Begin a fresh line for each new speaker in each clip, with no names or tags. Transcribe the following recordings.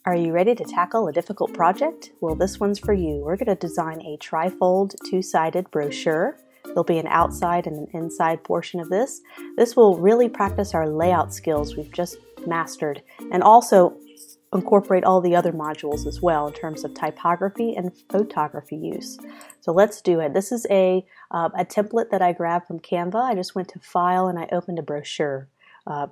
Are you ready to tackle a difficult project? Well, this one's for you. We're going to design a trifold two-sided brochure. There'll be an outside and an inside portion of this. This will really practice our layout skills we've just mastered and also incorporate all the other modules as well in terms of typography and photography use. So let's do it. This is a template that I grabbed from Canva. I just went to File and I opened a brochure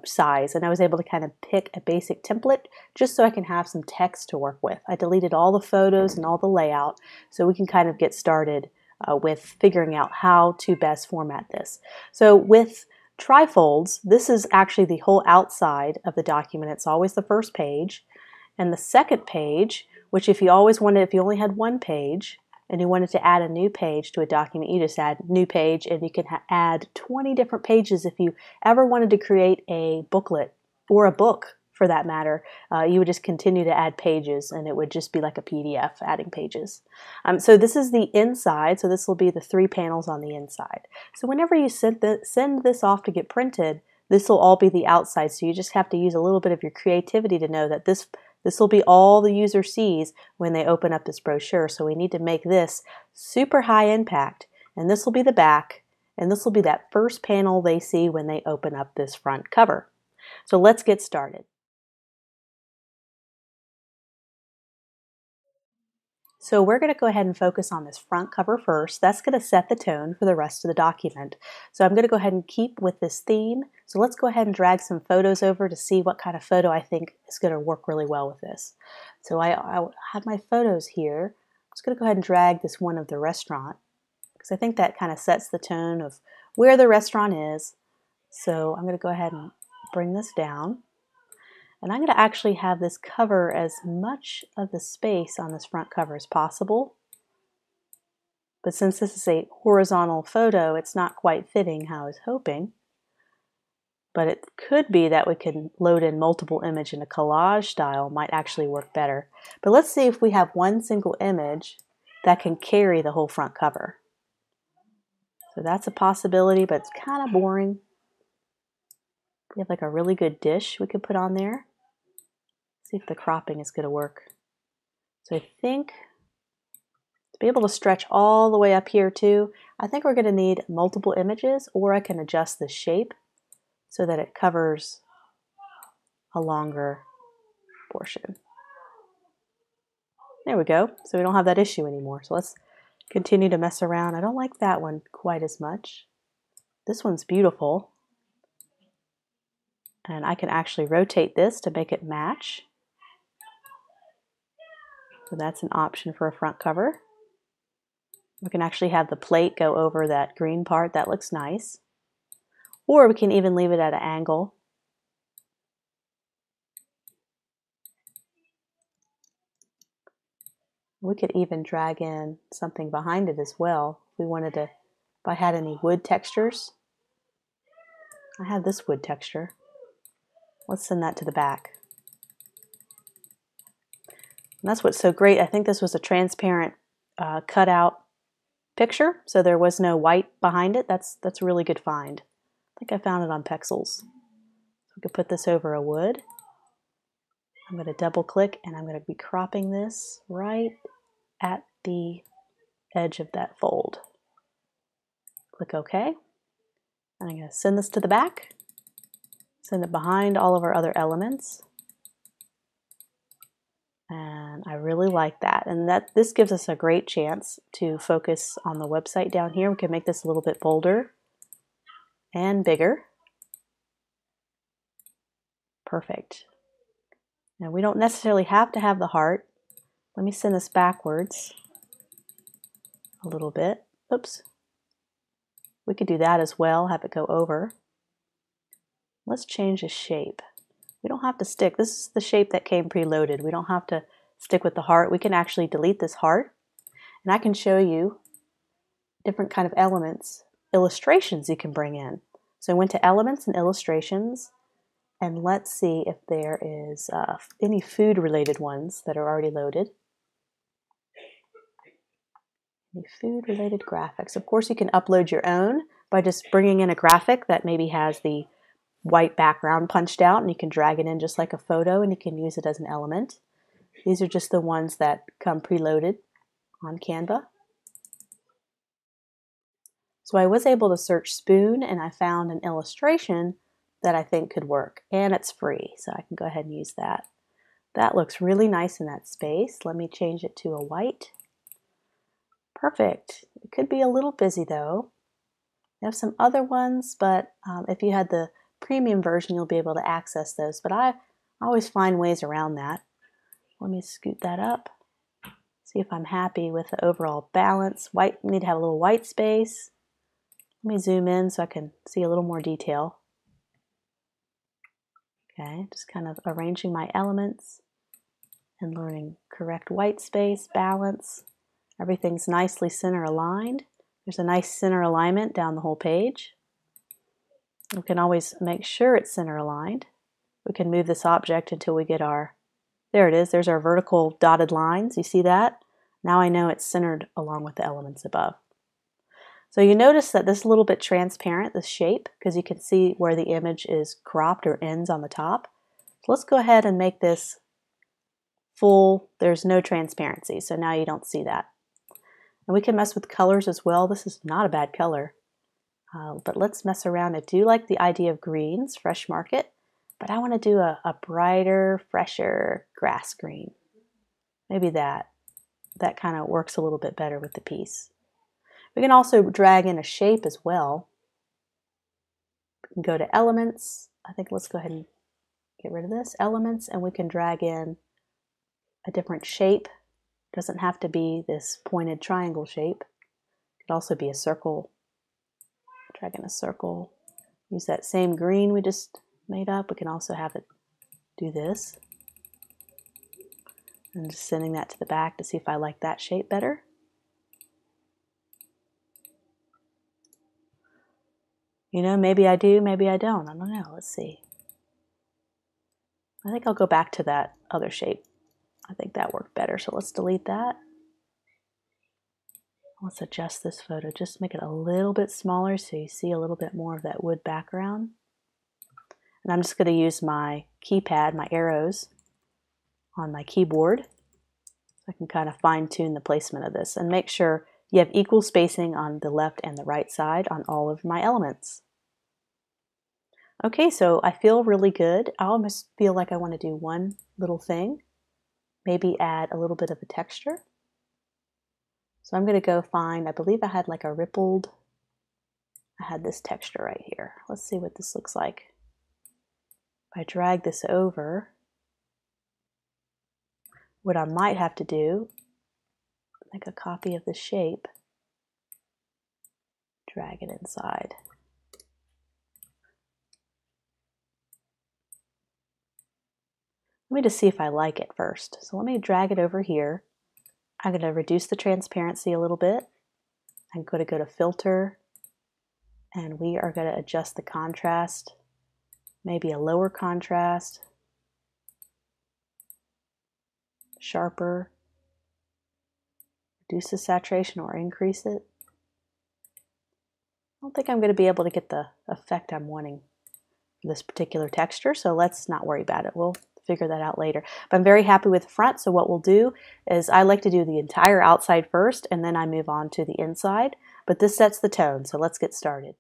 size, and I was able to kind of pick a basic template just so I can have some text to work with. I deleted all the photos and all the layout so we can kind of get started with figuring out how to best format this. So with trifolds, this is actually the whole outside of the document. It's always the first page. And the second page, which if you only had one page and you wanted to add a new page to a document, you just add new page, and you can add 20 different pages if you ever wanted to create a booklet or a book for that matter. You would just continue to add pages and it would just be like a PDF adding pages. So this is the inside, so this will be the 3 panels on the inside. So whenever you send this off to get printed, this will all be the outside, so you just have to use a little bit of your creativity to know that this will be all the user sees when they open up this brochure. So we need to make this super high impact, and this will be the back, and this will be that first panel they see when they open up this front cover. So let's get started. So we're going to go ahead and focus on this front cover first. That's going to set the tone for the rest of the document. So I'm going to go ahead and keep with this theme. So let's go ahead and drag some photos over to see what kind of photo I think is going to work really well with this. So I have my photos here. I'm just going to go ahead and drag this one of the restaurant because I think that kind of sets the tone of where the restaurant is. So I'm going to go ahead and bring this down. And I'm going to actually have this cover as much of the space on this front cover as possible. But since this is a horizontal photo, it's not quite fitting how I was hoping. But it could be that we can load in multiple images in a collage style might actually work better. But let's see if we have one single image that can carry the whole front cover. So that's a possibility, but it's kind of boring. We have like a really good dish we could put on there. See if the cropping is going to work. So I think to be able to stretch all the way up here too, I think we're going to need multiple images, or I can adjust the shape so that it covers a longer portion. There we go. So we don't have that issue anymore. So let's continue to mess around. I don't like that one quite as much. This one's beautiful. And I can actually rotate this to make it match. So that's an option for a front cover. We can actually have the plate go over that green part. That looks nice. Or we can even leave it at an angle. We could even drag in something behind it as well. If we wanted to, if I had any wood textures. I have this wood texture. Let's send that to the back. And that's what's so great. I think this was a transparent cutout picture, so there was no white behind it. That's a really good find. I think I found it on Pexels. We could put this over a wood. I'm going to double click and I'm going to be cropping this right at the edge of that fold. Click OK. And I'm going to send this to the back. Send it behind all of our other elements. And I really like that. And this gives us a great chance to focus on the website down here. We can make this a little bit bolder and bigger. Perfect. Now we don't necessarily have to have the heart. Let me send this backwards a little bit. Oops. We could do that as well, have it go over. Let's change the shape. We don't have to stick. This is the shape that came preloaded. We don't have to stick with the heart. We can actually delete this heart, and I can show you different kind of elements, illustrations you can bring in. So I went to Elements and Illustrations, and let's see if there is any food-related ones that are already loaded. Any food-related graphics. Of course, you can upload your own by just bringing in a graphic that maybe has the white background punched out, and you can drag it in just like a photo and you can use it as an element. These are just the ones that come preloaded on Canva. So I was able to search spoon and I found an illustration that I think could work, and it's free, so I can go ahead and use that. That looks really nice in that space. Let me change it to a white. Perfect. It could be a little busy though. I have some other ones, but if you had the premium version, you'll be able to access those, but I always find ways around that. Let me scoot that up. See if I'm happy with the overall balance. White, we need to have a little white space. Let me zoom in so I can see a little more detail. Okay, just kind of arranging my elements and learning correct white space, balance. Everything's nicely center aligned. There's a nice center alignment down the whole page. We can always make sure it's center aligned. We can move this object until we get our, there it is, there's our vertical dotted lines. You see that? Now I know it's centered along with the elements above. So you notice that this is a little bit transparent, this shape, because you can see where the image is cropped or ends on the top. So let's go ahead and make this full. There's no transparency, so now you don't see that. And we can mess with colors as well. This is not a bad color, but let's mess around. I do like the idea of greens, Fresh Market, but I want to do a brighter, fresher grass green. Maybe that kind of works a little bit better with the piece. We can also drag in a shape as well. We can go to elements. I think let's go ahead and get rid of this, elements, and we can drag in a different shape. It doesn't have to be this pointed triangle shape. It could also be a circle. Drag in a circle. Use that same green we just made up. We can also have it do this. And just sending that to the back to see if I like that shape better. You know, maybe I do, maybe I don't. I don't know. Let's see. I think I'll go back to that other shape. I think that worked better. So let's delete that. Let's adjust this photo. Just make it a little bit smaller so you see a little bit more of that wood background. And I'm just going to use my keypad, my arrows on my keyboard. So I can kind of fine tune the placement of this and make sure you have equal spacing on the left and the right side on all of my elements. Okay, so I feel really good. I almost feel like I want to do one little thing. Maybe add a little bit of a texture. So I'm going to go find, I believe I had like a rippled, I had this texture right here. Let's see what this looks like. If I drag this over, what I might have to do, make a copy of the shape, drag it inside. Let me just see if I like it first. So let me drag it over here. I'm going to reduce the transparency a little bit. I'm going to go to filter, and we are going to adjust the contrast, maybe a lower contrast, sharper, reduce the saturation or increase it. I don't think I'm going to be able to get the effect I'm wanting for this particular texture, so let's not worry about it. We'll figure that out later. But I'm very happy with the front, so what we'll do is I like to do the entire outside first, and then I move on to the inside. But this sets the tone, so let's get started.